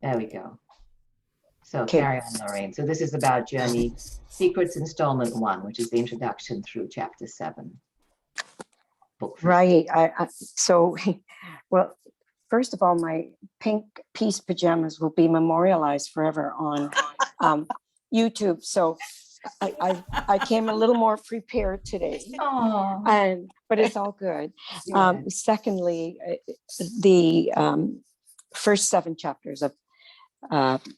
There we go. So Okay. carry on, Lorraine. So this is about Journey Secrets Installment 1, which is the introduction through Chapter 7. Book 15. Right. So, well, first of all, my pink peace pajamas will be memorialized forever on YouTube. So I came a little more prepared today. Oh, But it's all good. yeah. Secondly, the first 7 chapters of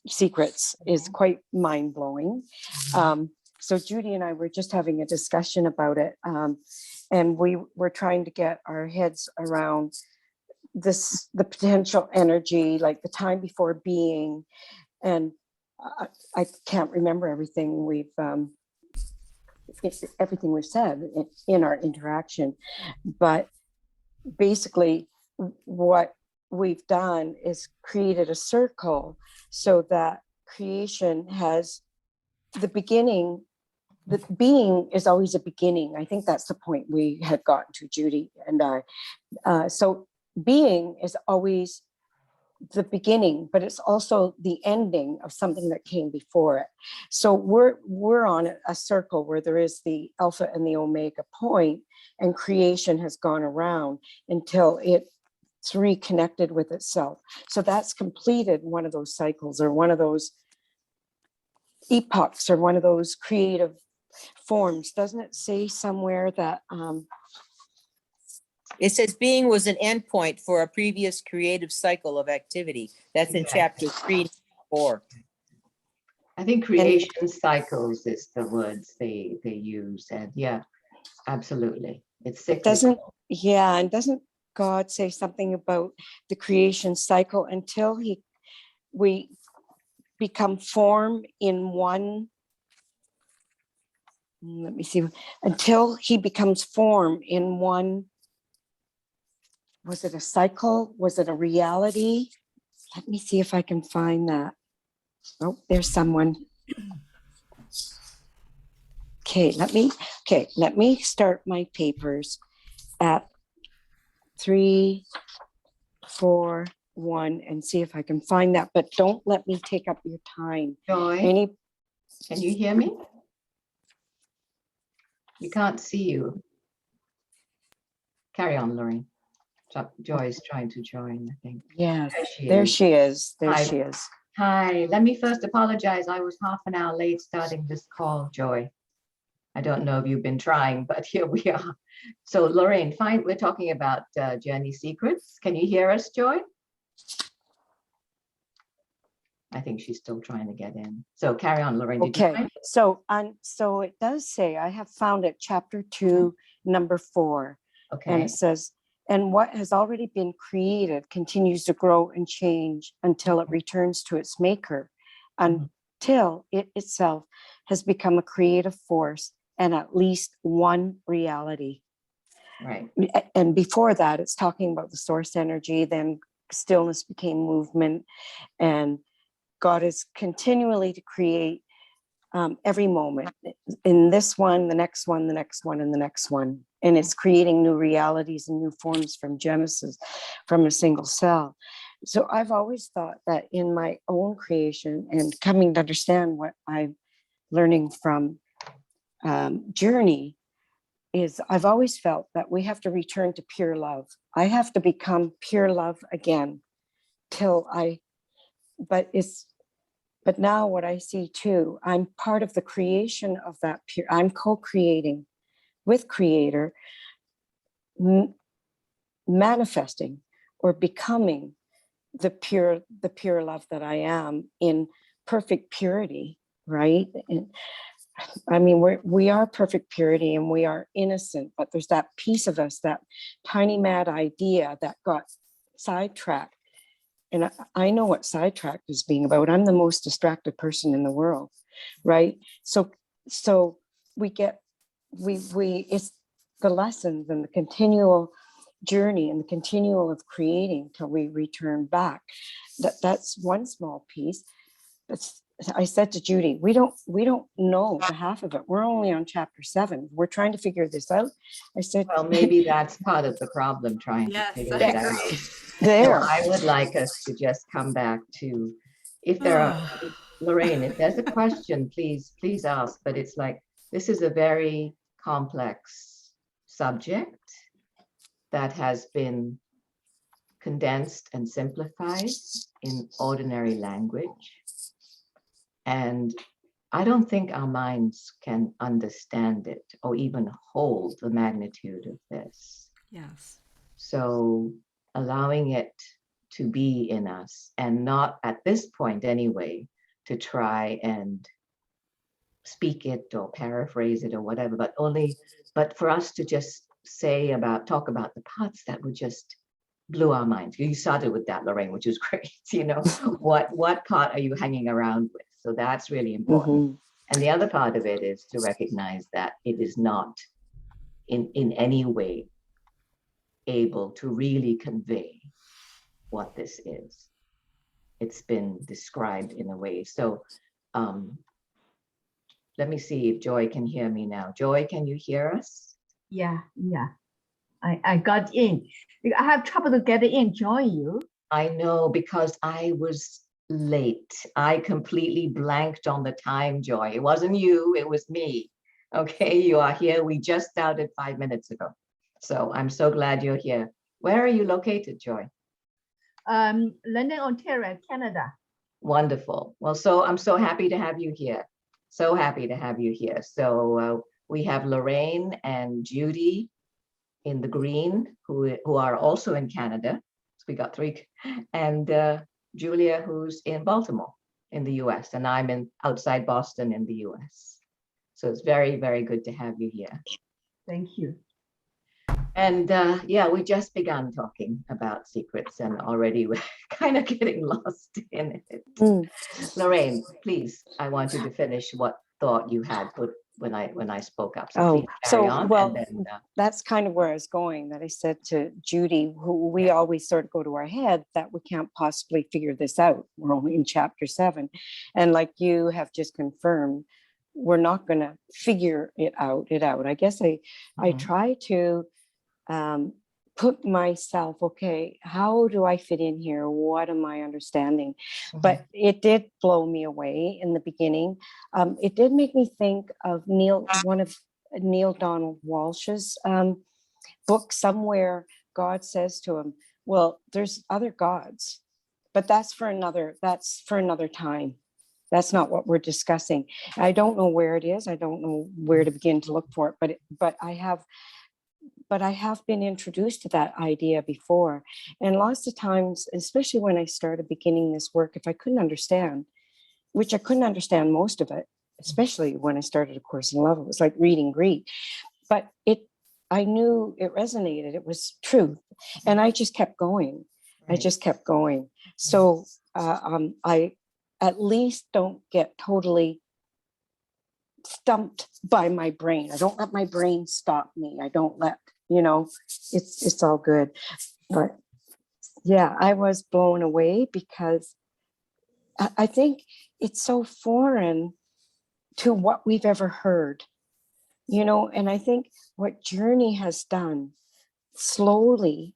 Secrets is quite mind-blowing. So Judy and I were just having a discussion about it, and we were trying to get our heads around the potential energy, like the time before being, and I can't remember everything we've said in our interaction, but basically what we've done is created a circle so that creation has the beginning. The being is always a beginning. I think that's the point we had gotten to, Judy and I. So being is always the beginning, but it's also the ending of something that came before it. So we're on a circle where there is the alpha and the omega point, and creation has gone around until it's reconnected with itself. So that's completed one of those cycles, or one of those epochs, or one of those creative forms. Doesn't it say somewhere that It says being was an endpoint for a previous creative cycle of activity. That's in chapter 3, 4. I think creation cycles is the words they use. And yeah, absolutely. It's cyclical. Doesn't God say something about the creation cycle until we become form in one? Let me see. Until he becomes form in one. Was it a cycle? Was it a reality? Let me see if I can find that. Oh, there's someone. Okay, let me start my papers at 3, 4, 1 and see if I can find that, but don't let me take up your time. Joy, can you hear me? We can't see you. Carry on, Lorraine. Joy is trying to join, I think. Yes, there she is. Hi, let me first apologize. I was half an hour late starting this call, Joy. I don't know if you've been trying, but here we are. So Lorraine, fine, we're talking about Journey Secrets. Can you hear us, Joy? I think she's still trying to get in. So carry on, Lorraine. Okay, so it does say, I have found it, chapter 2, number 4. Okay. And it says, and what has already been created continues to grow and change until it returns to its maker, until it itself has become a creative force and at least one reality. Right. And before that, it's talking about the source energy, then stillness became movement, and God is continually to create every moment, in this one, the next one, the next one, and the next one. And it's creating new realities and new forms from Genesis, from a single cell. So I've always thought that in my own creation, and coming to understand what I'm learning from Journey, is I've always felt that we have to return to pure love. I have to become pure love again but now what I see too, I'm part of the creation of that pure, I'm co-creating with Creator, manifesting or becoming the pure love that I am in perfect purity, right? And I mean, we are perfect purity and we are innocent, but there's that piece of us, that tiny mad idea that got sidetracked. And I know what sidetracked is being about. I'm the most distracted person in the world, right? So it's the lessons and the continual journey and the continual of creating till we return back. That's one small piece. I said to Judy, we don't know the half of it. We're only on chapter 7. We're trying to figure this out. I said, well, maybe that's part of the problem, trying to figure it out. There. So I would like us to just come back to if there are, Lorraine, if there's a question, please ask. But it's like, this is a very complex subject that has been condensed and simplified in ordinary language. And I don't think our minds can understand it or even hold the magnitude of this. Yes. So allowing it to be in us, and not at this point anyway, to try and speak it or paraphrase it or whatever, but for us to just talk about the parts that would just blew our minds. You started with that, Lorraine, which is great. What part are you hanging around with? So that's really important. And the other part of it is to recognize that it is not in any way able to really convey what this is. It's been described in a way. So let me see if Joy can hear me now. Joy, can you hear us? Yeah. I got in. I have trouble to get in, join you. I know, because I was late. I completely blanked on the time, Joy. It wasn't you, it was me. Okay, you are here. We just started 5 minutes ago. So I'm so glad you're here. Where are you located, Joy? London, Ontario, Canada. Wonderful. Well, so I'm so happy to have you here. So happy to have you here. So we have Lorraine and Judy in the green, who are also in Canada. So we got three, and Julia, who's in Baltimore in the US, and I'm outside Boston in the US. So it's very, very good to have you here. Thank you. And yeah, we just began talking about secrets, and already we're kind of getting lost in it. Lorraine, please, I want you to finish what thought you had when I spoke up. So please carry on, well, and then, that's kind of where I was going, that I said to Judy, who we always sort of go to our head that we can't possibly figure this out. We're only in chapter 7. And like you have just confirmed, we're not going to figure it out. I guess I try to put myself, okay, how do I fit in here? What am I understanding? But it did blow me away in the beginning. It did make me think of one of Neil Donald Walsh's book. Somewhere God says to him, well, there's other gods, but that's for another time. That's not what we're discussing. I don't know where it is. I don't know where to begin to look for it, but I have been introduced to that idea before. And lots of times, especially when I started beginning this work, if I couldn't understand, which I couldn't understand most of it, especially when I started A Course in Love, it was like reading Greek, but I knew it resonated, it was truth. And I just kept going. Right. I just kept going. So I at least don't get totally stumped by my brain. I don't let my brain stop me. I don't let, it's all good. But yeah, I was blown away because I think it's so foreign to what we've ever heard, and I think what Journey has done slowly,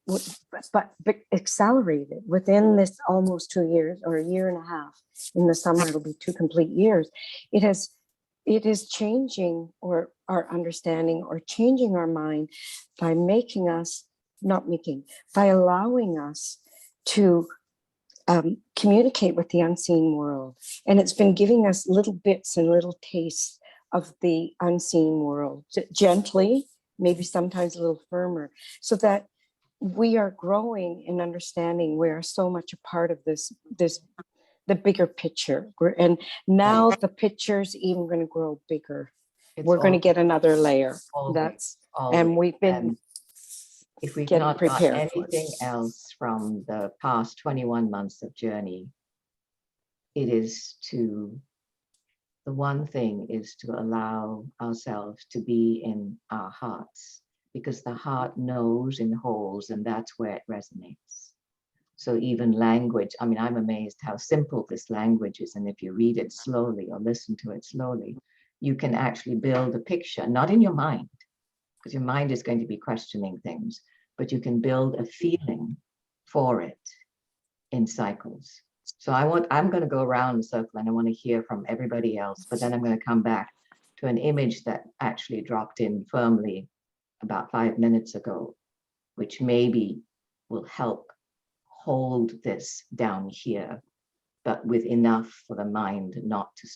but accelerated within this almost 2 years, or a year and a half. In the summer, it'll be 2 complete years. It is changing our understanding, or changing our mind by by allowing us to communicate with the unseen world. And it's been giving us little bits and little tastes of the unseen world, gently, maybe sometimes a little firmer, so that we are growing in understanding. We are so much a part of the bigger picture. And now the picture's even going to grow bigger. We're going to get another layer. And we've been, if we've not got anything else from the past 21 months of Journey, the one thing is to allow ourselves to be in our hearts, because the heart knows and holds, and that's where it resonates. So even language, I'm amazed how simple this language is. And if you read it slowly or listen to it slowly, you can actually build a picture, not in your mind, because your mind is going to be questioning things, but you can build a feeling for it in cycles. So I'm going to go around the circle and I want to hear from everybody else, but then I'm going to come back to an image that actually dropped in firmly about 5 minutes ago, which maybe will help hold this down here, but with enough for the mind not to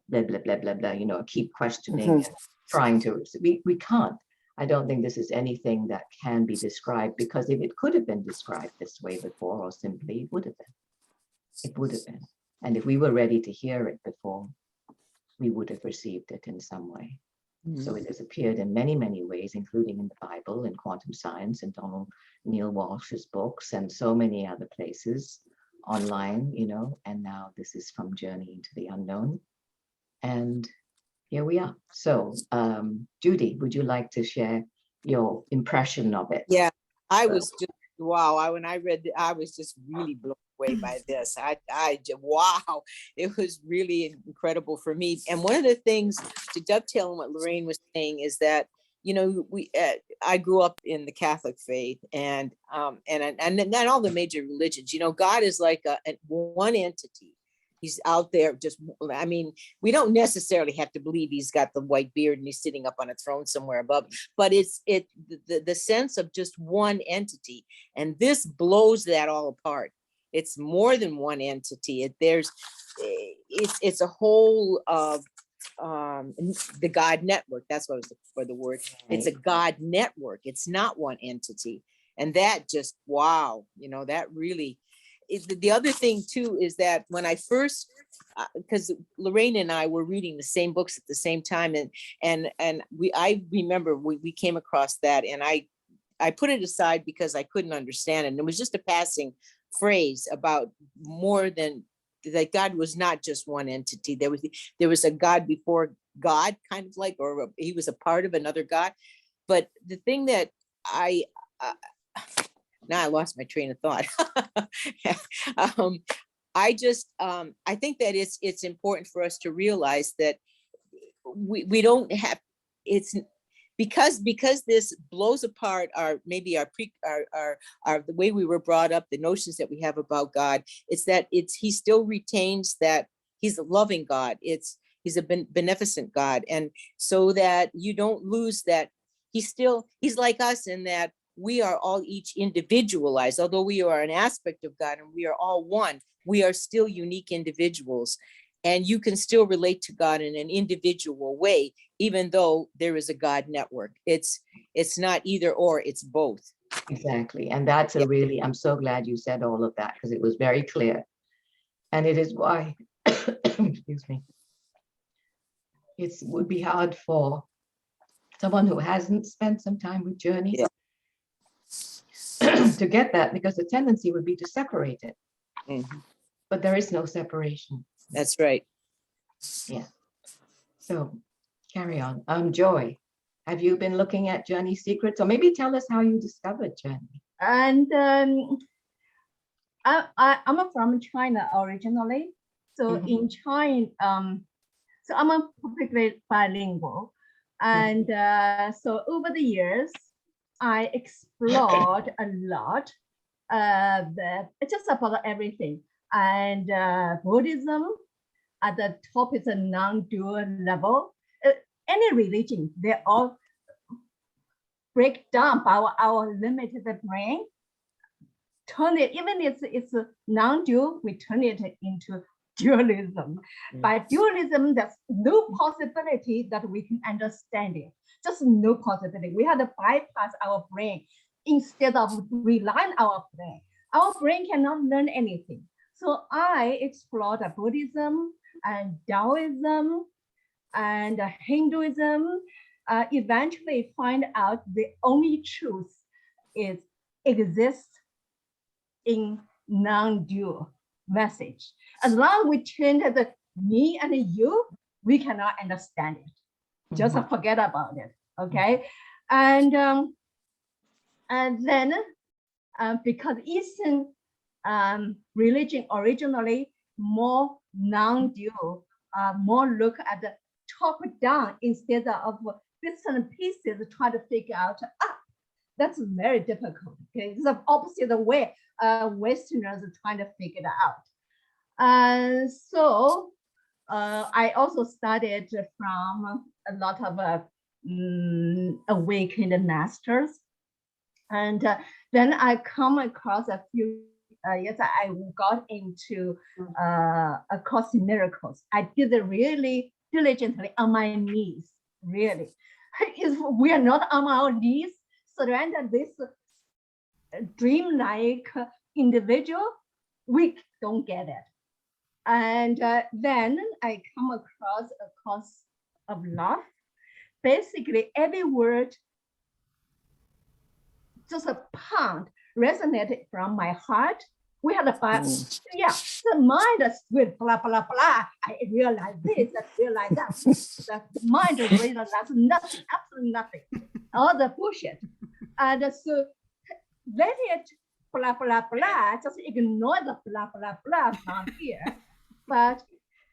blah, blah, blah, blah, blah, you know, keep questioning, and trying to, we can't. I don't think this is anything that can be described, because if it could have been described this way before, or simply, it would have been. It would have been. And if we were ready to hear it before, we would have received it in some way. So it has appeared in many, many ways, including in the Bible, in quantum science, in Donald Neil Walsh's books, and so many other places online, you know, and now this is from Journey into the Unknown. And here we are. So, Judy, would you like to share your impression of it? Yeah, I was just, wow. When I read it, I was just really blown away by this. Wow, it was really incredible for me. And one of the things, to dovetail on what Lorraine was saying, is that, you know, I grew up in the Catholic faith, and not all the major religions. You know, God is like one entity. He's out there. Just, I mean, we don't necessarily have to believe he's got the white beard and he's sitting up on a throne somewhere above, but it's the sense of just one entity, and this blows that all apart. It's more than one entity. It's a whole of the God network. That's what I was looking for, the word. It's a God network. It's not one entity, and that just, wow, you know, that really. The other thing too is that when I first, because Lorraine and I were reading the same books at the same time, and I remember we came across that, and I put it aside because I couldn't understand it. And it was just a passing phrase about more than that. God was not just one entity. There was a God before God, kind of like, or he was a part of another God. But the thing that now I lost my train of thought. I think that it's important for us to realize that we don't have, it's because this blows apart the way we were brought up, the notions that we have about God. It's that he still retains that he's a loving God. He's a beneficent God. And so that you don't lose that he's like us in that we are all each individualized. Although we are an aspect of God and we are all one, we are still unique individuals. And you can still relate to God in an individual way, even though there is a God network. It's not either or, it's both. Exactly. And that's I'm so glad you said all of that, because it was very clear. And it is why, excuse me, it would be hard for someone who hasn't spent some time with Journey to get that, because the tendency would be to separate it. Mm-hmm. But there is no separation. That's right. Yeah. So carry on. Joy, have you been looking at Journey Secrets? Or maybe tell us how you discovered Journey. And I'm from China originally. So in China, so I'm a perfectly bilingual. And so over the years, I explored a lot, just about everything. And Buddhism, at the top is a non-dual level. Any religion, they all break down our limited brain, turn it, even if it's non-dual, we turn it into dualism. By dualism, there's no possibility that we can understand it. Just no possibility. We have to bypass our brain instead of relying on our brain. Our brain cannot learn anything. So I explored Buddhism and Taoism and Hinduism. Eventually find out the only truth exists in non-dual message. As long as we change the me and you, we cannot understand it. Just forget about it, okay? And then because Eastern religion originally more non-dual, more look at the top down instead of bits and pieces, try to figure out, that's very difficult. Okay, it's the opposite way Westerners are trying to figure it out. And so I also studied from a lot of awakened masters. And then I come across a few years, I got into A Course in Miracles. I did it really diligently on my knees, really. If we are not on our knees, surrender this dreamlike individual, we don't get it. And then I come across A Course of Love. Basically, every word, just a pound, resonated from my heart. We had a the mind is with blah blah blah. I realize this, I realize that. The mind realizes nothing, absolutely nothing. All the bullshit. And so let it blah blah blah. Just ignore the blah blah blah from here, but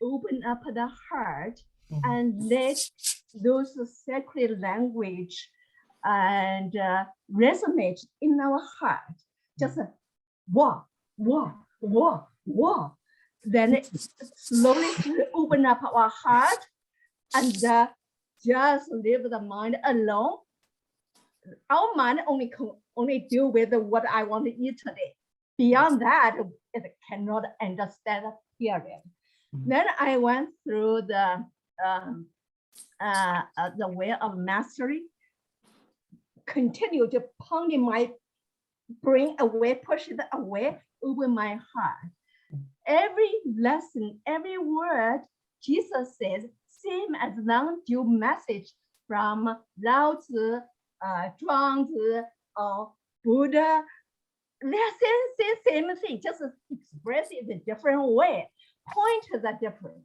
open up the heart and let those sacred language and resonate in our heart. Just wow, wow, wow, wow. Then it slowly open up our heart and just leave the mind alone. Our mind only deal with what I want to eat today. Beyond that, it cannot understand, period. Then I went through the way of mastery, continue to pounding my brain away, push it away, open my heart. Every lesson, every word, Jesus says, same as non-dual message from Lao Tzu, Zhuangzi, or Buddha. They're same thing, just express it a different way. Pointers are different.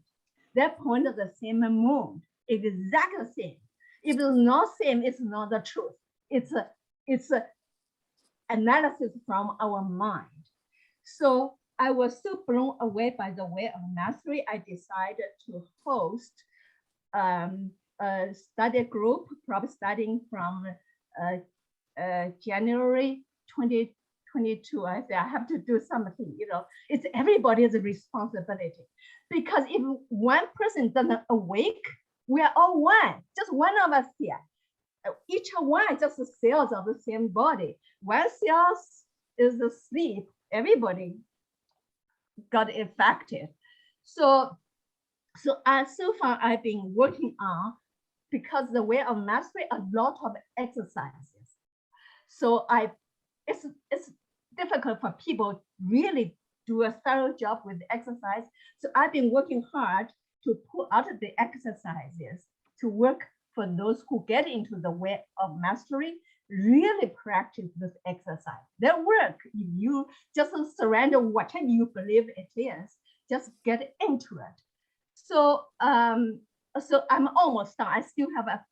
They point at the same moon, exactly the same. If it's not same, it's not the truth. It's a analysis from our mind. So I was so blown away by the way of mastery, I decided to host a study group, probably starting from January 2022. I say I have to do something, it's everybody's responsibility. Because if one person doesn't awake, we are all one, just one of us here. Each one just cells of the same body. One cell is asleep, everybody got affected. So far I've been working on, because the way of mastery, a lot of exercises. So it's difficult for people to really do a thorough job with exercise. So I've been working hard to pull out the exercises to work for those who get into the way of mastery, really practice this exercise. That work, if you just surrender whatever you believe it is, just get into it. So so I'm almost done. I still have a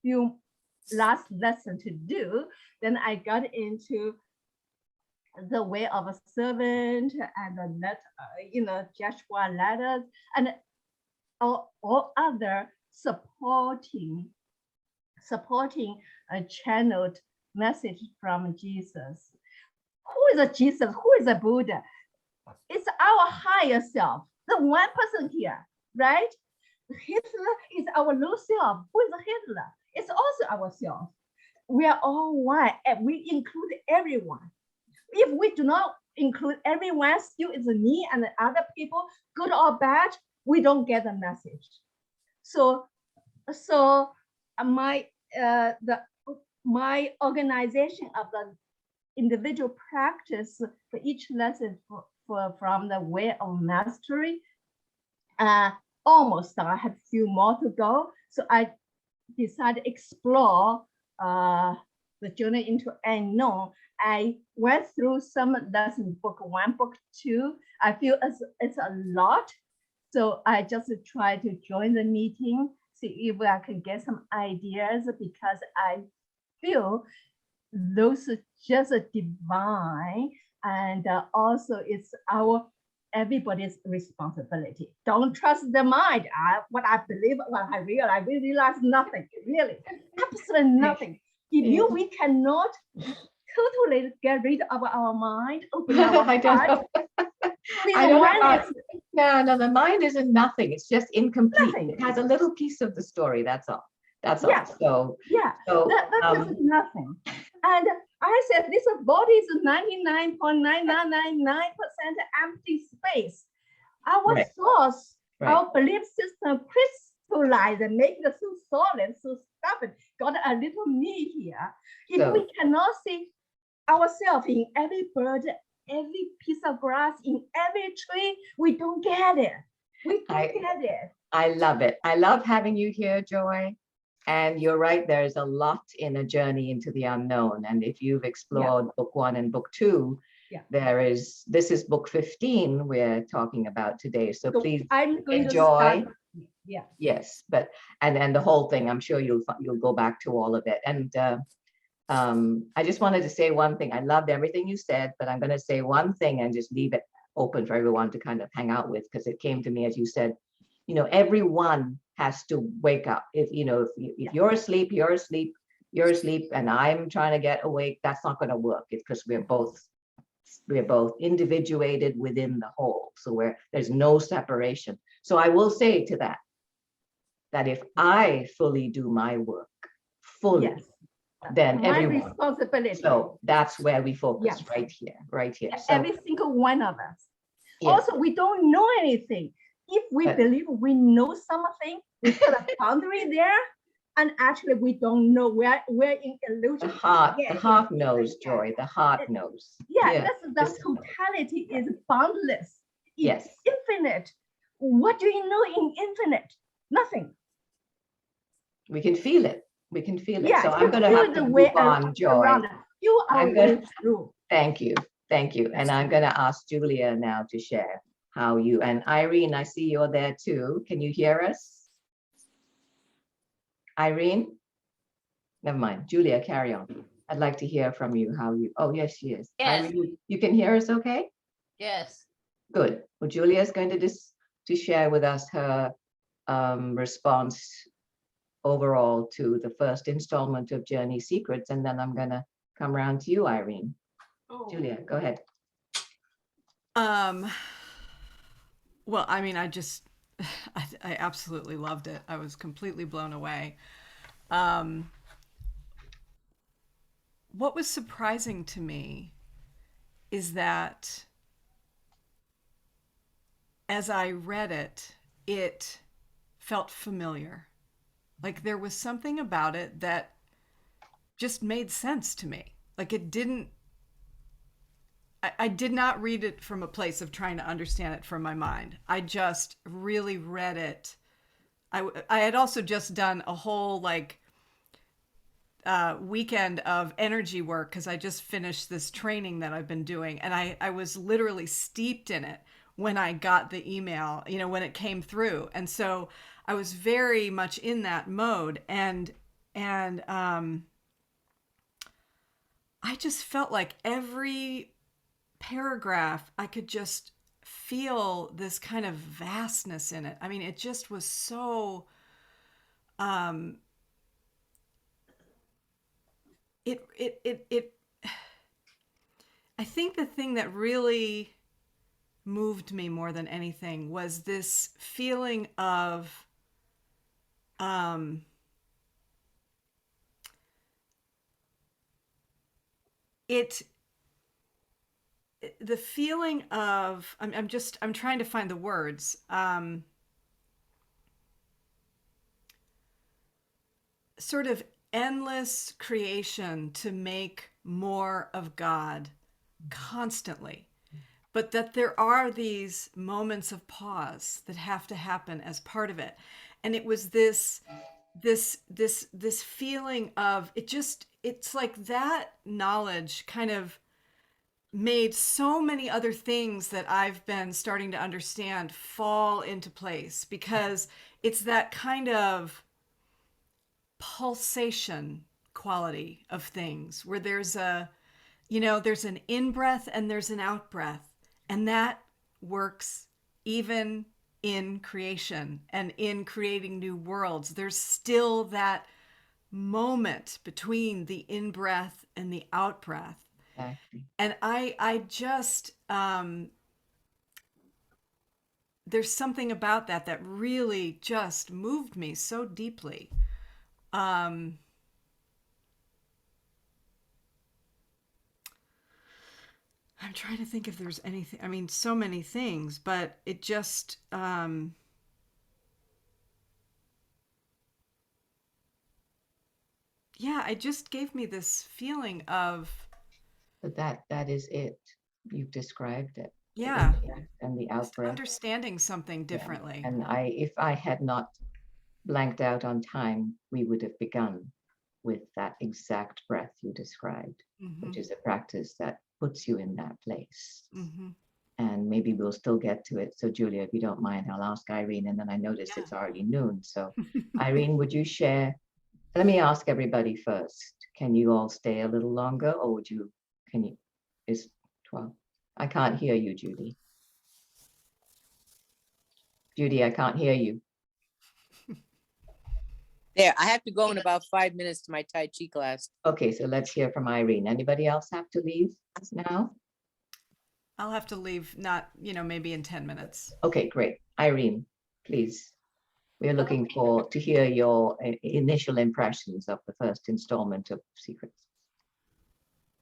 few last lessons to do. Then I got into the way of a servant and the letter, Joshua letters and all other supporting a channeled message from Jesus. Who is a Jesus? Who is a Buddha? It's our higher self, the one person here, right? Hitler is our low self. Who is Hitler? It's also ourselves. We are all one, and we include everyone. If we do not include everyone, still is me and the other people, good or bad, we don't get the message. So my organization of the individual practice for each lesson from the way of mastery, almost done. I have a few more to go. So I decided to explore the journey into unknown. I went through some lessons, book 1, book 2. I feel it's a lot. So I just try to join the meeting, see if I can get some ideas, because I feel those are just a divine, and also it's everybody's responsibility. Don't trust the mind. What I believe, what I realize nothing, really, absolutely nothing. If we cannot totally get rid of our mind, open our heart, No, the mind isn't nothing. It's just incomplete. Nothing. It has a little piece of the story. That's all. That's all. Yeah. So, Yeah, so that is nothing. And I said, this body is 99.9999% empty space. Our Right. source, Right. our belief system crystallized and make it so solid, so stubborn, got a little me here. If So- we cannot see ourselves in every bird, every piece of grass, in every tree, we don't get it. We don't get it. I love it. I love having you here, Joy. And you're right, there's a lot in a journey into the unknown. And if you've explored book 1 and book 2, this is book 15 we're talking about today. So please I'm going enjoy. to start. Yeah. Yes, but and the whole thing, I'm sure you'll go back to all of it. And I just wanted to say one thing. I loved everything you said, but I'm going to say one thing and just leave it open for everyone to kind of hang out with, because it came to me as you said, everyone has to wake up. If you're asleep, you're asleep, and I'm trying to get awake, that's not going to work. It's because we're both individuated within the whole. So there's no separation. So I will say to that if I fully do my work, fully, then my everyone. responsibility. So that's where we focus, right here. So, every single one of us. Yeah. Also, we don't know anything. If we believe we know something, we put a boundary there, and actually we don't know. We're in illusion. The heart knows, Joy. The heart knows. Yeah, that's totality is boundless. It's infinite. What do you know in infinite? Nothing. We can feel it. We can feel it. Yeah, so I'm going to have to move on, Joy. You are way through. Thank you. And I'm going to ask Julia now to share how you, and Irene, I see you're there too. Can you hear us? Irene? Never mind. Julia, carry on. I'd like to hear from you how you, oh, yes, she is. Yes. Irene, you can hear us okay? Yes. Good. Well, Julia is going to share with us her response overall to the first installment of Journey Secrets, and then I'm going to come around to you, Irene. Oh. Julia, go ahead. Well, I mean, I absolutely loved it. I was completely blown away. What was surprising to me is that as I read it, it felt familiar. Like there was something about it that just made sense to me. Like it didn't, I did not read it from a place of trying to understand it from my mind. I just really read it. I had also just done a whole weekend of energy work because I just finished this training that I've been doing. And I was literally steeped in it when I got the email, when it came through. And so I was very much in that mode. And I just felt like every paragraph, I could just feel this kind of vastness in it. I mean, it just was so, I think the thing that really moved me more than anything was this feeling of, the feeling of, I'm trying to find the words. Sort of endless creation to make more of God constantly, but that there are these moments of pause that have to happen as part of it. And it was this feeling of it's like that knowledge kind of made so many other things that I've been starting to understand fall into place, because it's that kind of pulsation quality of things where there's an in-breath and there's an out-breath, and that works even in creation and in creating new worlds. There's still that moment between the in-breath and the out-breath. And I just, there's something about that that really just moved me so deeply. I'm trying to think if there's anything, I mean, so many things, but it just, yeah, it just gave me this feeling of, But that is it. You've described it. yeah, And the just out-breath. understanding something Yeah. differently. And if I had not blanked out on time, we would have begun with that exact breath you described, which is a practice that puts you in that place. And maybe we'll still get to it. So Julia, if you don't mind, I'll ask Irene, and then I notice it's already noon. So Irene, would you share? Let me ask everybody first. Can you all stay a little longer, or would you, is 12? I can't hear you, Judy. Judy, I can't hear you. There, I have to go in about 5 minutes to my Tai Chi class. Okay, so let's hear from Irene. Anybody else have to leave now? I'll have to leave, not, maybe in 10 minutes. Okay, great. Irene, please. We're looking to hear your initial impressions of the first installment of Secrets.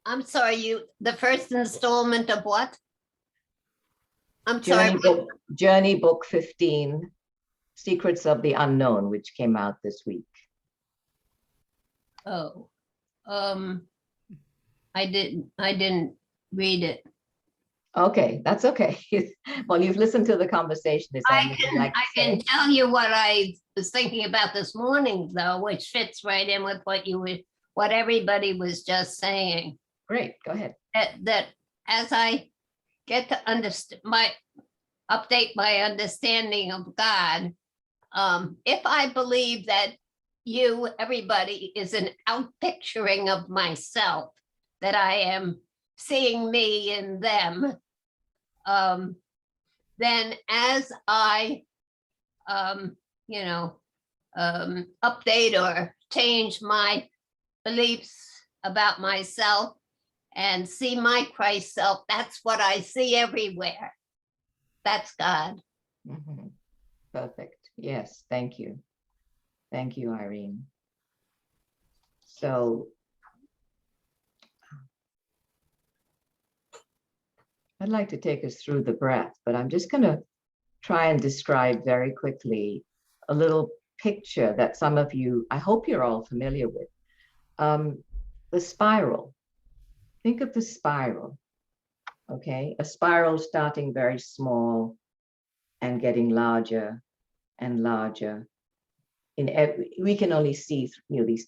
I'm sorry, the first installment of what? I'm sorry. Journey book 15, Secrets of the Unknown, which came out this week. Oh, I didn't read it. Okay, that's okay. Well, you've listened to the conversation. I can tell you what I was thinking about this morning, though, which fits right in with what everybody was just saying. Great, go ahead. That as I get to understand update my understanding of God, if I believe that everybody is an outpicturing of myself, that I am seeing me in them, then as I, update or change my beliefs about myself and see my Christ self, that's what I see everywhere. That's God. Mm-hmm. Perfect. Yes, thank you. Thank you, Irene. So I'd like to take us through the breath, but I'm just going to try and describe very quickly a little picture that some of you, I hope you're all familiar with. The spiral. Think of the spiral, okay? A spiral starting very small and getting larger and larger. We can only see, these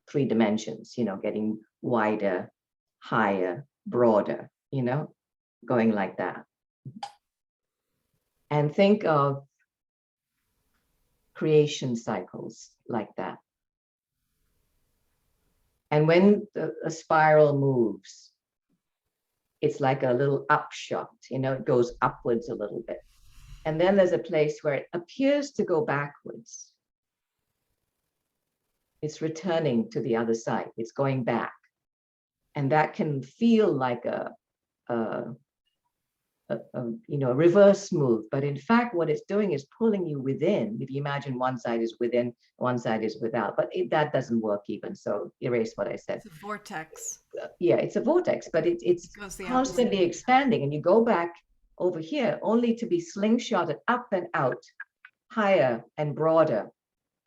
3 dimensions, getting wider, higher, broader, going like that. And think of creation cycles like that. And when a spiral moves, it's like a little upshot, it goes upwards a little bit. And then there's a place where it appears to go backwards. It's returning to the other side. It's going back. And that can feel like a reverse move, but in fact, what it's doing is pulling you within. If you imagine one side is within, one side is without, but that doesn't work even. So erase what I said. It's a vortex. Yeah, it's a vortex, but it's constantly expanding, and you go back over here only to be slingshotted up and out, higher and broader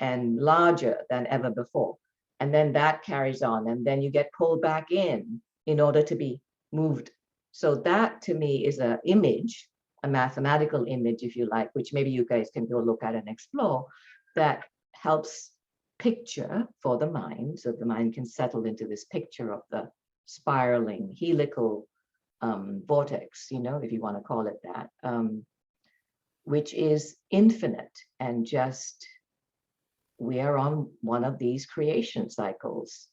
and larger than ever before. And then that carries on, and then you get pulled back in order to be moved. So that to me is an image, a mathematical image, if you like, which maybe you guys can go look at and explore, that helps picture for the mind, so the mind can settle into this picture of the spiraling helical vortex, if you want to call it that, which is infinite, and just we are on one of these creation cycles.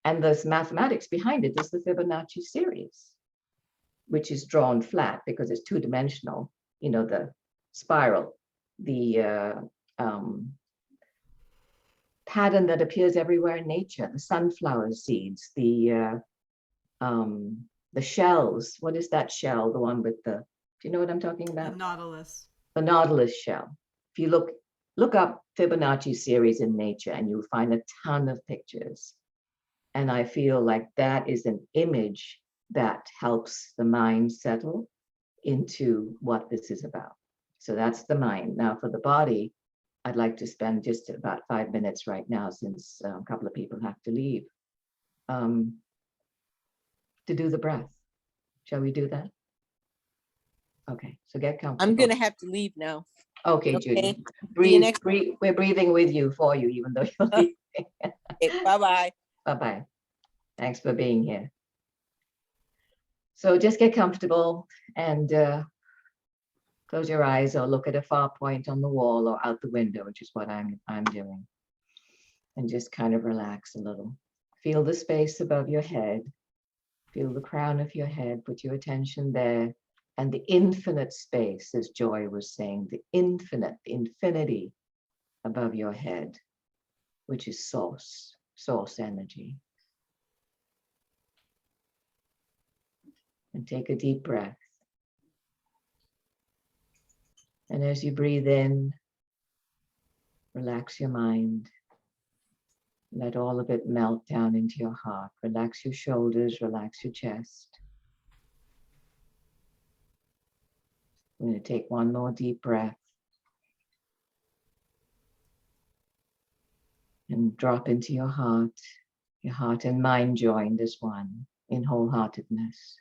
And there's mathematics behind it. There's the Fibonacci series, which is drawn flat because it's 2-dimensional, the spiral, the pattern that appears everywhere in nature, the sunflower seeds, the shells. What is that shell? The one with do you know what I'm talking about? The nautilus. the nautilus shell. If you look up Fibonacci series in nature, and you'll find a ton of pictures. And I feel like that is an image that helps the mind settle into what this is about. So that's the mind. Now for the body, I'd like to spend just about 5 minutes right now, since a couple of people have to leave, to do the breath. Shall we do that? Okay, so get comfortable. I'm gonna have to leave now. Okay, Okay. Judy. See you Breathe, next. breathe. We're breathing with you, for you, even though you're leaving. Okay, bye-bye. Bye-bye. Thanks for being here. So just get comfortable and close your eyes, or look at a far point on the wall or out the window, which is what I'm doing. And just kind of relax a little. Feel the space above your head. Feel the crown of your head. Put your attention there. And the infinite space, as Joy was saying, the infinite, the infinity above your head, which is source energy. And take a deep breath. And as you breathe in, relax your mind. Let all of it melt down into your heart. Relax your shoulders, relax your chest. I'm going to take one more deep breath. And drop into your heart and mind joined as one in wholeheartedness.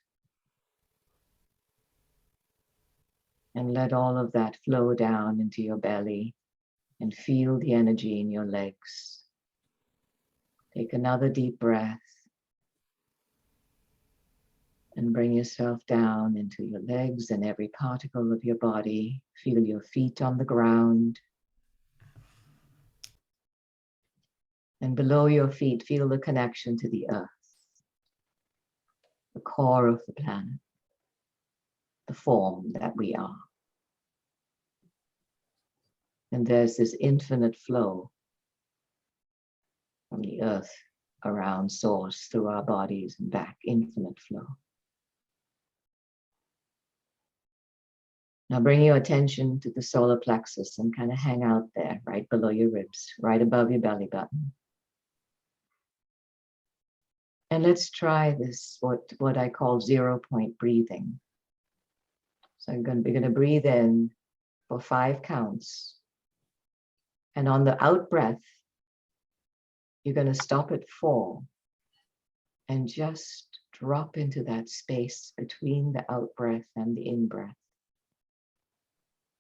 And let all of that flow down into your belly and feel the energy in your legs. Take another deep breath and bring yourself down into your legs and every particle of your body. Feel your feet on the ground. And below your feet, feel the connection to the earth, the core of the planet, the form that we are. And there's this infinite flow from the earth around source through our bodies and back, infinite flow. Now bring your attention to the solar plexus and kind of hang out there, right below your ribs, right above your belly button. And let's try this, what I call 0 point breathing. So we're going to breathe in for 5 counts. And on the out breath, you're going to stop at 4 and just drop into that space between the out breath and the in breath,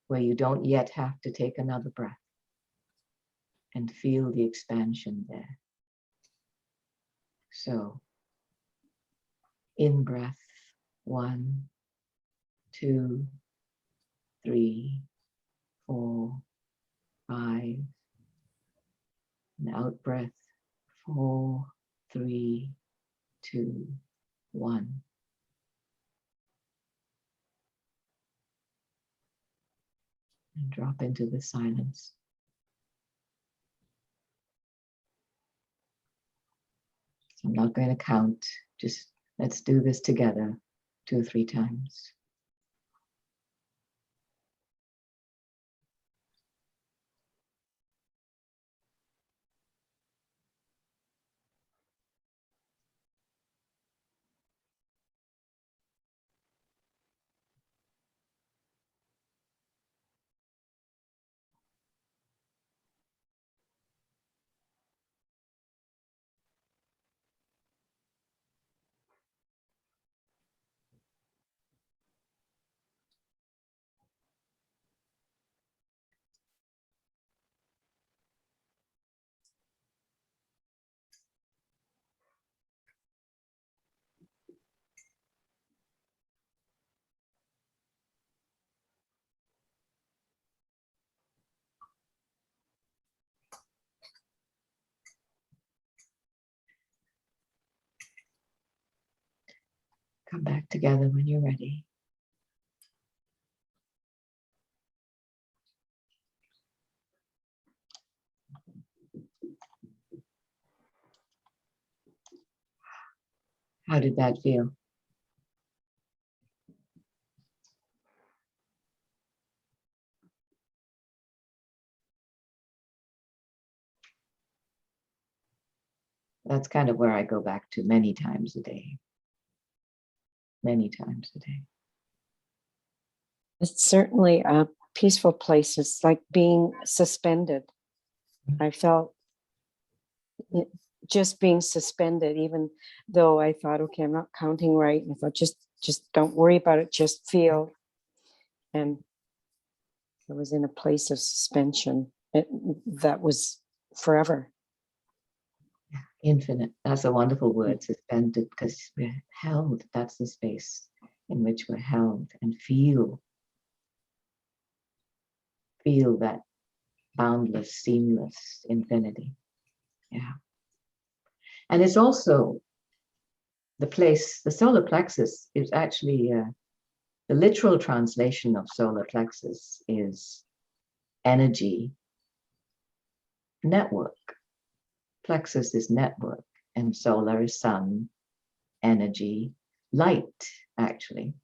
where you don't yet have to take another breath, and feel the expansion there. So, in breath, 1, 2, 3, 4, 5. And out breath, 4, 3, 2, 1. And drop into the silence. So I'm not going to count, just let's do this together 2 or 3 times. Come back together when you're ready. How did that feel? That's kind of where I go back to many times a day. Many times a day. It's certainly a peaceful place. It's like being suspended. I felt just being suspended, even though I thought, okay, I'm not counting right. And I thought, just don't worry about it, just feel. And I was in a place of suspension that was forever. Infinite. That's a wonderful word, suspended, because we're held. That's the space in which we're held, and feel that boundless, seamless infinity. Yeah. And it's also the place, the solar plexus is actually, the literal translation of solar plexus is energy network. Plexus is network, and solar is sun, energy, light, actually.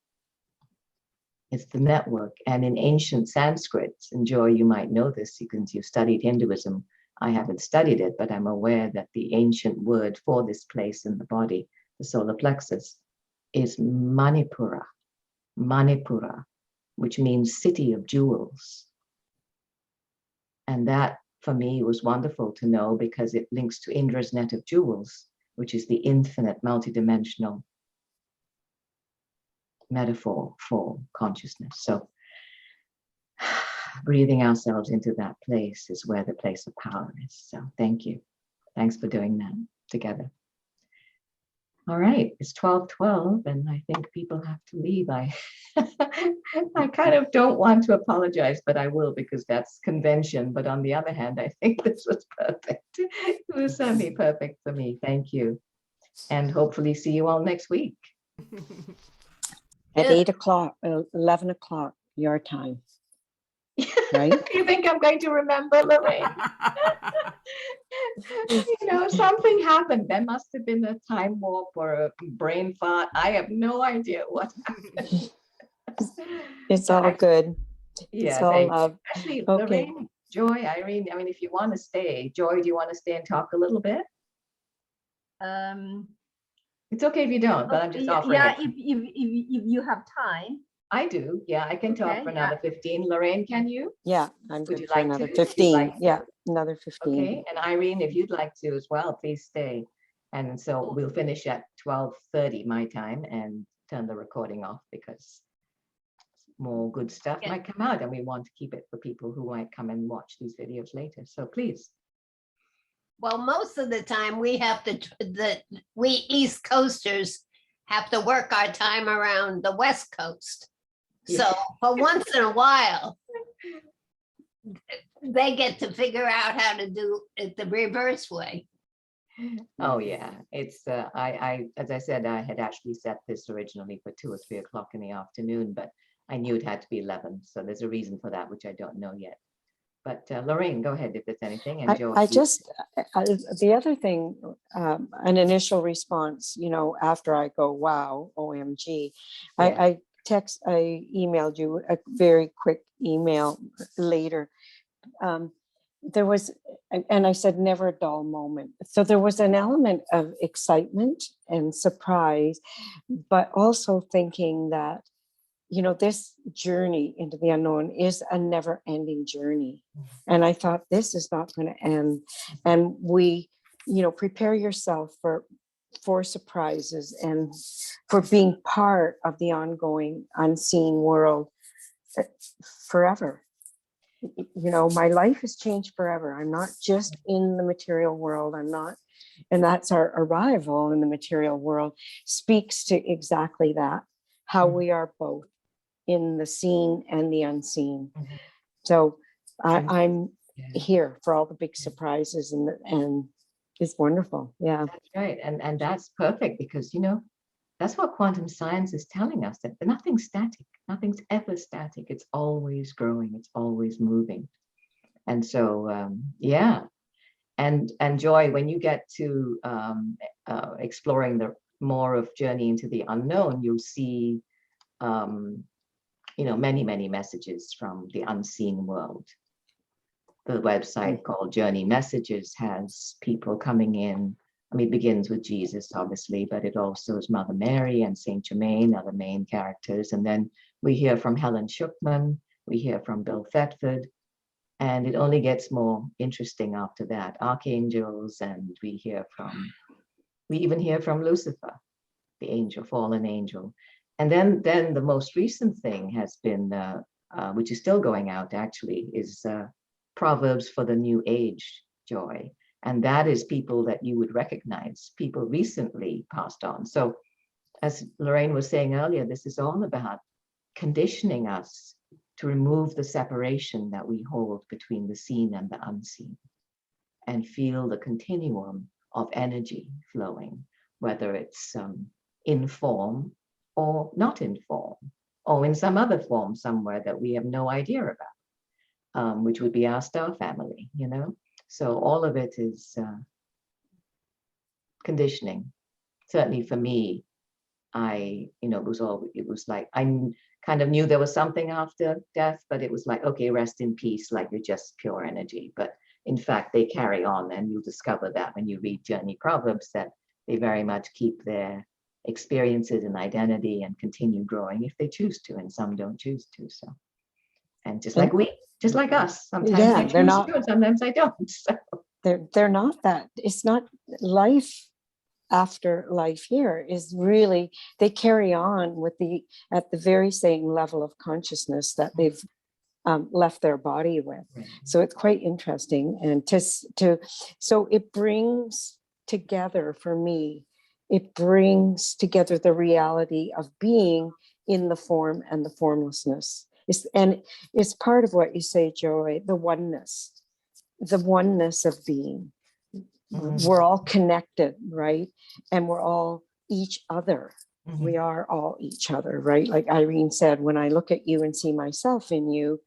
It's the network. And in ancient Sanskrit, and Joy, you might know this because you've studied Hinduism. I haven't studied it, but I'm aware that the ancient word for this place in the body, the solar plexus, is Manipura. Manipura, which means city of jewels. And that, for me, was wonderful to know because it links to Indra's net of jewels, which is the infinite multidimensional metaphor for consciousness. So breathing ourselves into that place is where the place of power is. So thank you. Thanks for doing that together. All right, it's 12:12 and I think people have to leave. I kind of don't want to apologize, but I will because that's convention. But on the other hand, I think this was perfect. It was certainly perfect for me. Thank you. And hopefully see you all next week. At 8 o'clock, 11 o'clock, your time. Right? You think I'm going to remember, Lorraine? Something happened. There must have been a time warp or a brain fart. I have no idea what happened. It's all good. Yeah, it's all love. Actually, Okay. Lorraine, Joy, Irene, I mean, if you want to stay, Joy, do you want to stay and talk a little bit? It's okay if you don't, but I'm just offering yeah, it. if you have time. I do. Yeah, I can talk Okay, for another 15. Lorraine, can you? Yeah, I'm Would good you for like another to? 15. Like yeah, another 15. Okay, and Irene, if you'd like to as well, please stay. And so we'll finish at 12:30 my time and turn the recording off because more good stuff might come out and we want to keep it for people who might come and watch these videos later. So please. Well, most of the time we have to, we East Coasters have to work our time around the West Coast. So for once in a while, they get to figure out how to do it the reverse way. Oh yeah, it's I as I said, I had actually set this originally for 2 or 3 o'clock in the afternoon, but I knew it had to be 11. So there's a reason for that, which I don't know yet. But Lorraine, go ahead if there's anything. And Joe, the other thing, an initial response, after I go, wow, OMG, yeah. I emailed you a very quick email later. There was, and I said, never a dull moment. So there was an element of excitement and surprise, but also thinking that, this journey into the unknown is a never ending journey. And I thought, this is not going to end. And we, prepare yourself for surprises and for being part of the ongoing unseen world forever. My life has changed forever. I'm not just in the material world. I'm not, and that's our arrival in the material world speaks to exactly that, how we are both in the seen and the unseen. So I'm here for all the big surprises and it's wonderful. Yeah. That's right. And that's perfect because, that's what quantum science is telling us, that nothing's static. Nothing's ever static. It's always growing. It's always moving. And so, yeah. And Joy, when you get to exploring the more of Journey into the Unknown, you'll see, many, many messages from the unseen world. The website called Journey Messages has people coming in I mean, it begins with Jesus, obviously, but it also is Mother Mary and Saint Germain are the main characters. And then we hear from Helen Schuckman, we hear from Bill Thetford, and it only gets more interesting after that. Archangels, and we even hear from Lucifer, the angel, fallen angel. And then the most recent thing has been, which is still going out actually, is Proverbs for the New Age, Joy. And that is people that you would recognize, people recently passed on. So as Lorraine was saying earlier, this is all about conditioning us to remove the separation that we hold between the seen and the unseen and feel the continuum of energy flowing, whether it's in form or not in form, or in some other form somewhere that we have no idea about, which would be our star family, you know? So all of it is conditioning. Certainly for me, it was like, I kind of knew there was something after death, but it was like, okay, rest in peace, like you're just pure energy. But in fact, they carry on, and you'll discover that when you read Journey Proverbs, that they very much keep their experiences and identity and continue growing if they choose to, and some don't choose to. So, and just like us, sometimes Yeah, I choose they're not. to, and sometimes I don't. So. They're not that. It's not life after life here is really, they carry on with at the very same level of consciousness that they've left their body with. Right. So it's quite interesting. And so it brings together, for me, it brings together the reality of being in the form and the formlessness. And it's part of what you say, Joy, the oneness of being. Mhm. We're all connected, right? And we're all each other. Mhm. We are all each other, right? Like Irene said, when I look at you and see myself in you,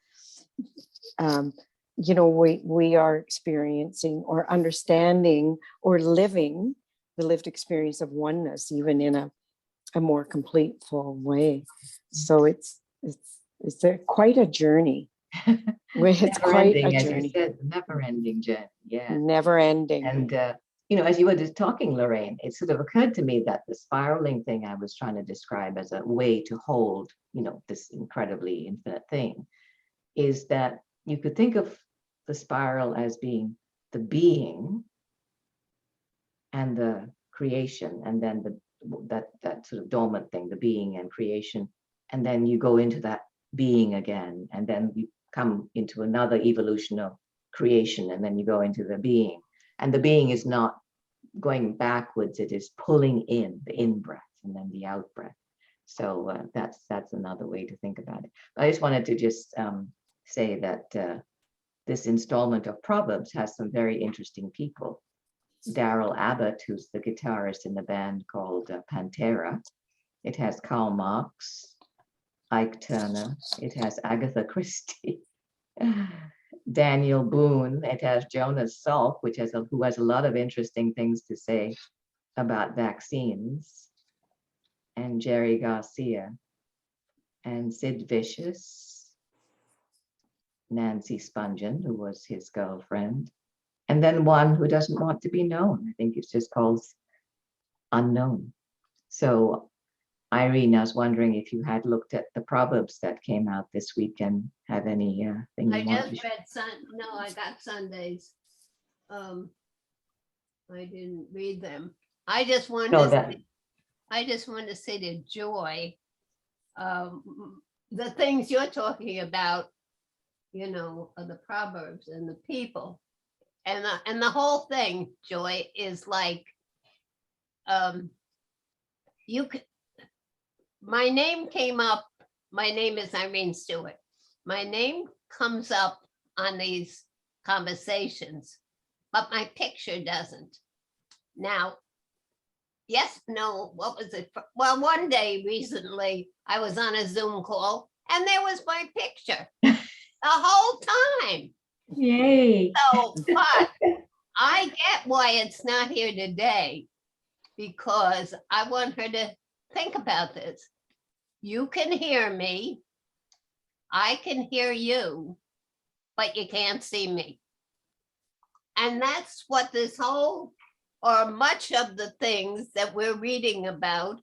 we are experiencing or understanding or living the lived experience of oneness, even in a more complete, full way. So it's quite a journey. It's Never quite ending, a as you journey. said, never ending journey. Yeah. Never ending. And, as you were just talking, Lorraine, it sort of occurred to me that the spiraling thing I was trying to describe as a way to hold, this incredibly infinite thing, is that you could think of the spiral as being the being and the creation, and then that sort of dormant thing, the being and creation, and then you go into that being again, and then you come into another evolution of creation, and then you go into the being, and the being is not going backwards, it is pulling in the in-breath and then the out-breath. So that's another way to think about it. But I just wanted to just say that this installment of Proverbs has some very interesting people. Daryl Abbott, who's the guitarist in the band called Pantera. It has Karl Marx, Ike Turner. It has Agatha Christie, Daniel Boone. It has Jonas Salk, who has a lot of interesting things to say about vaccines, and Jerry Garcia, and Sid Vicious, Nancy Spungen, who was his girlfriend, and then one who doesn't want to be known. I think it's just called Unknown. So Irene, I was wondering if you had looked at the Proverbs that came out this week and have any thing I you want to just read I got Sundays. I didn't read them. I just wanted to say to Joy, the things you're talking about, of the Proverbs and the people. And the whole thing, Joy, is like my name came up. My name is Irene Stewart. My name comes up on these conversations, but my picture doesn't. Now, yes, no, what was it? Well, one day recently, I was on a Zoom call and there was my picture the whole time. Yay. So, but I get why it's not here today, because I want her to think about this. You can hear me, I can hear you, but you can't see me. And that's what this whole or much of the things that we're reading about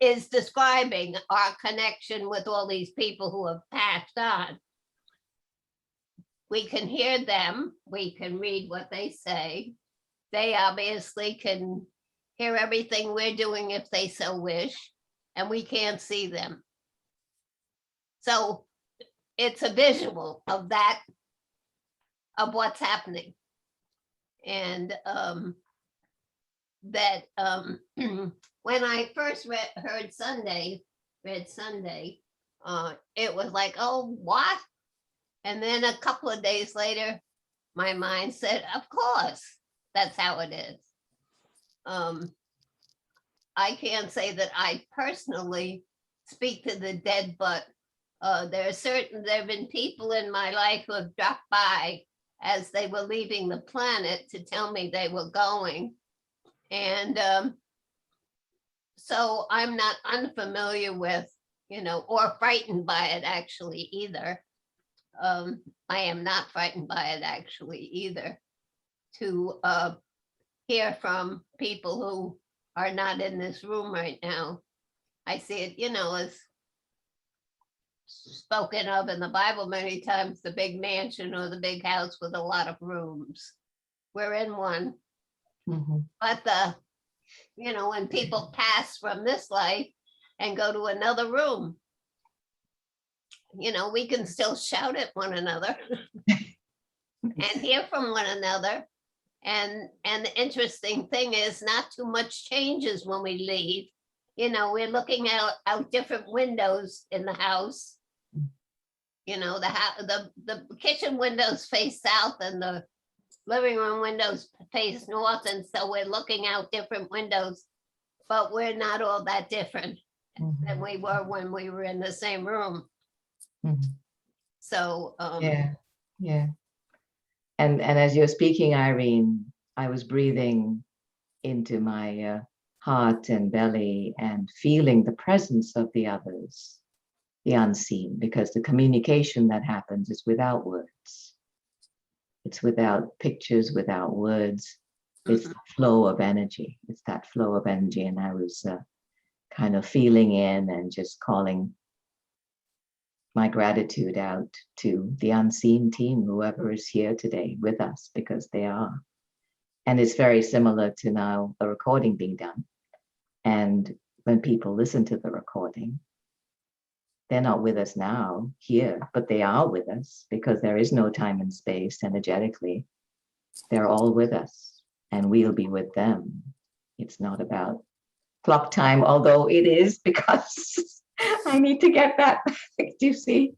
is describing our connection with all these people who have passed on. We can hear them, we can read what they say. They obviously can hear everything we're doing if they so wish, and we can't see them. So it's a visual of that, of what's happening. And that when I first read Sunday, it was like, oh, what? And then a couple of days later, my mind said, of course, that's how it is. I can't say that I personally speak to the dead, but there have been people in my life who have dropped by as they were leaving the planet to tell me they were going. And so I'm not unfamiliar with, or frightened by it actually either. I am not frightened by it actually either, to hear from people who are not in this room right now. I see it, as spoken of in the Bible many times, the big mansion or the big house with a lot of rooms. We're in one. Mhm. But when people pass from this life and go to another room, we can still shout at one another and hear from one another. And the interesting thing is not too much changes when we leave. We're looking out different windows in the house. The kitchen windows face south and the living room windows face north. And so we're looking out different windows, but we're not all that different than we were when we were in the same room. Mhm. So, Yeah. And as you're speaking, Irene, I was breathing into my heart and belly and feeling the presence of the others, the unseen, because the communication that happens is without words. It's without pictures, without words. It's the flow of energy. It's that flow of energy. And I was kind of feeling in and just calling my gratitude out to the unseen team, whoever is here today with us, because they are. And it's very similar to now a recording being done. And when people listen to the recording, they're not with us now here, but they are with us because there is no time and space energetically. They're all with us and we'll be with them. It's not about clock time, although it is, because I need to get that. Do you see?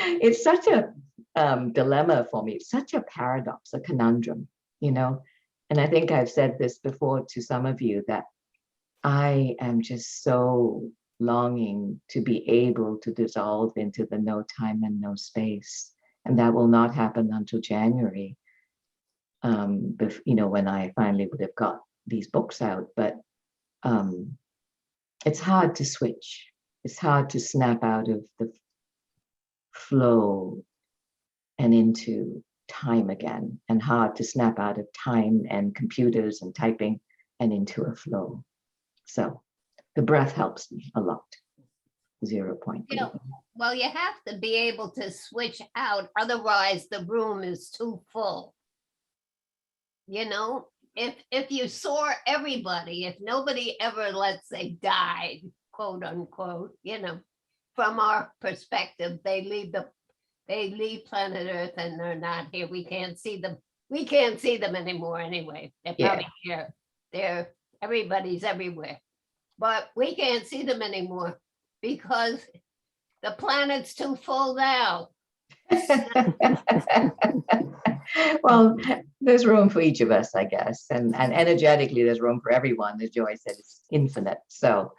It's such a dilemma for me. It's such a paradox, a conundrum, And I think I've said this before to some of you, that I am just so longing to be able to dissolve into the no time and no space. And that will not happen until January, when I finally would have got these books out. But it's hard to switch. It's hard to snap out of the flow and into time again, and hard to snap out of time and computers and typing and into a flow. So the breath helps me a lot. 0 point. Well, you have to be able to switch out, otherwise the room is too full. If you saw everybody, if nobody ever, let's say, died, quote unquote, from our perspective, they leave planet Earth and they're not here. We can't see them. We can't see them anymore anyway. They're probably here. Everybody's everywhere. But we can't see them anymore because the planet's too full now. Well, there's room for each of us, I guess. And energetically, there's room for everyone. As Joy said, it's infinite. So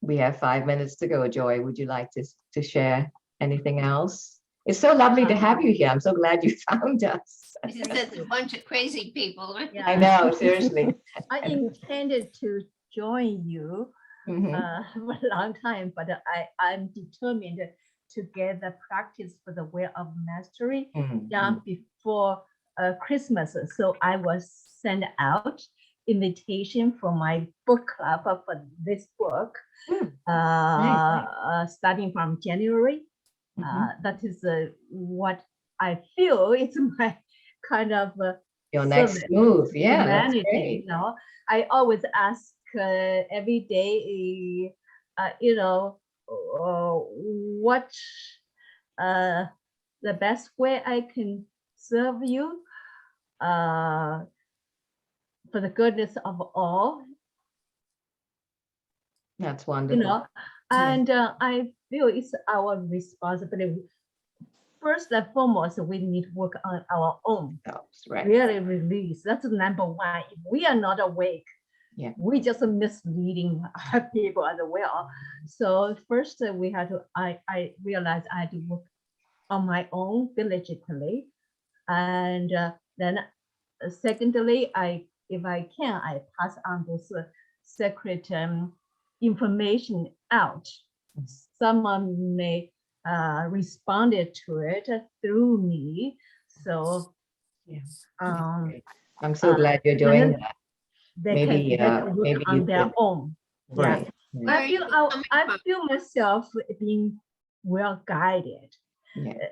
we have 5 minutes to go. Joy, would you like to share anything else? It's so lovely to have you here. I'm so glad you found us. It's a bunch of crazy people. Yeah. I know, seriously. I intended to join you for a long time, but I'm determined to get the practice for the way of mastery done before Christmas. So I was sent out invitation for my book club for this book, starting from January. That is what I feel is my kind of Your next service move. to Yeah, that's humanity. great. You know, I always ask every day, you know, what the best way I can serve you for the goodness of all, That's you wonderful. know, and I feel it's our responsibility. First and foremost, we need to work on our own, That's right. really release. That's number one. If we are not awake, Yeah. we just misleading other people as well. So first we had to, I realized I had to work on my own diligently. And then secondly, if I can, I pass on those secret information out. Someone may responded to it through me. So Yeah. um, I'm so glad you're doing then that. they Maybe, can work maybe you on their could. own. Yeah. Right. Where are I you feel coming I from? feel myself being well guided. Yeah.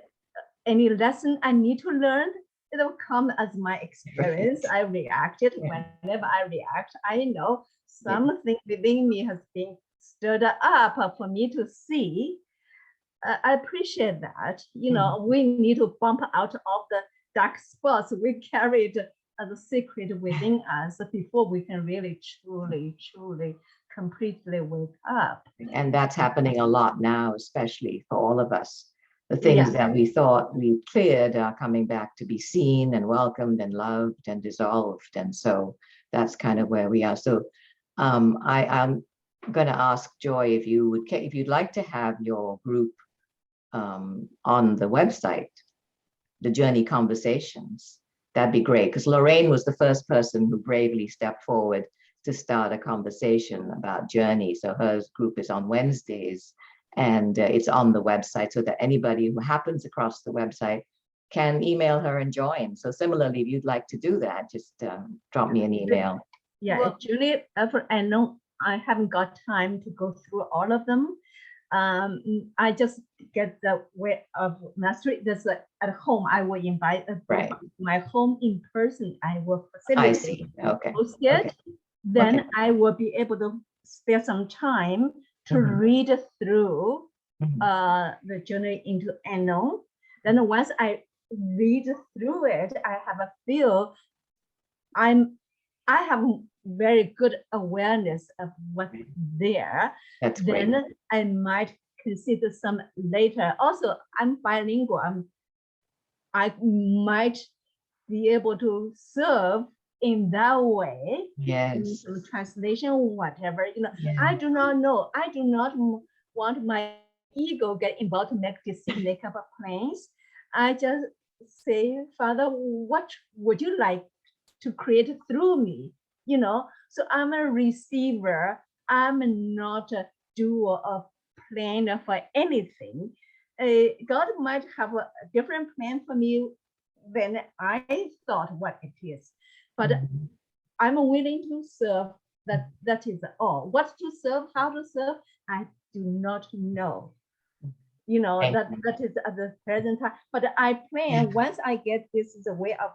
Any lesson I need to learn, it'll come as my experience. I reacted. Yeah. Whenever I react, I know something within me has been stirred up for me to see. I appreciate that. You know, we need to bump out of the dark spots we carried as a secret within us before we can really, truly, completely wake up. And that's happening a lot now, especially for all of us. The things that we thought we cleared are coming back to be seen and welcomed and loved and dissolved. And so that's kind of where we are. So I'm going to ask Joy if you'd like to have your group on the website, the Journey Conversations. That'd be great, because Lorraine was the first person who bravely stepped forward to start a conversation about Journey. So her group is on Wednesdays, and it's on the website so that anybody who happens across the website can email her and join. So similarly, if you'd like to do that, just drop me an email. Yeah, Well- Julie, I know I haven't got time to go through all of them. I just get the way of mastery. This at home, I will invite Right. my home in person. I will I facilitate, see. Okay. host it. Okay. Then Okay. I will be able to spare some time to Mhm. read through Mhm. the journey into unknown. Then once I read through it, I have a feel I have very good awareness of what's there. That's great. Then I might consider some later. Also, I'm bilingual. I might be able to serve in that way. Yes. Some translation, whatever. You know, Yeah. I do not know. I do not want my ego get involved to make decision, make up plans. I just say, Father, what would you like to create through me? You know, so I'm a receiver. I'm not a doer of plan for anything. God might have a different plan for me than I thought what it is, but Mhm. I'm willing to serve. That is all. What to serve, how to serve, I do not know. You know, Thank that is at the present time. But I plan once I get this is a way of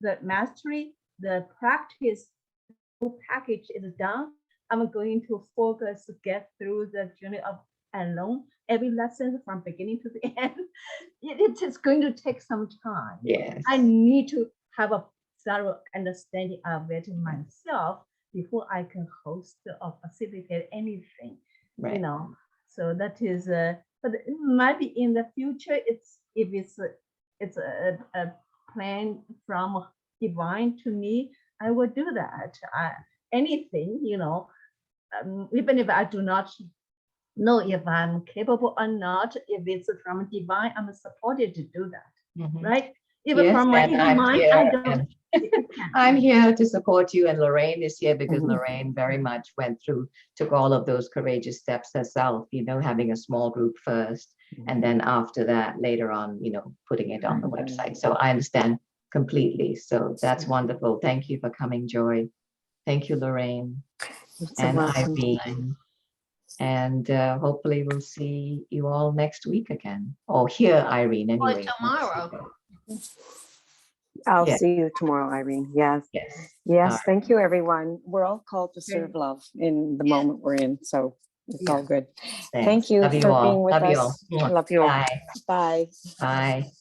the mastery, the practice package is done. I'm going to focus to get through the journey of alone. Every lesson from beginning to the end. It is going to take some time. Yes. I need to have a thorough understanding of it myself before I can host or facilitate anything. Right. You know, so that is but it might be in the future. It's a plan from divine to me. I will do that. Anything, you know, even if I do not know if I'm capable or not, if it's from divine, I'm supported to do that, Mhm. right? Even Yes, from my and I'm mind, here, I don't. and I'm here to support you, and Lorraine is here because Mhm. Lorraine very much took all of those courageous steps herself, you know, having a small group first, and then after that, later on, you know, putting it on the website. So I understand completely. So that's wonderful. Thank you for coming, Joy. Thank you, Lorraine You're so and welcome. Irene. And hopefully we'll see you all next week again. Or hear Irene Or anyway. tomorrow. I'll Yeah. see you tomorrow, Irene. Yes. Yes. Yes. All right. Thank you, everyone. We're all called to serve love in the Yeah. moment we're in. So it's Yeah. all good. Thanks. Thank you Love you for all. being with Love you all. us. Love you all. Bye. Bye. Bye.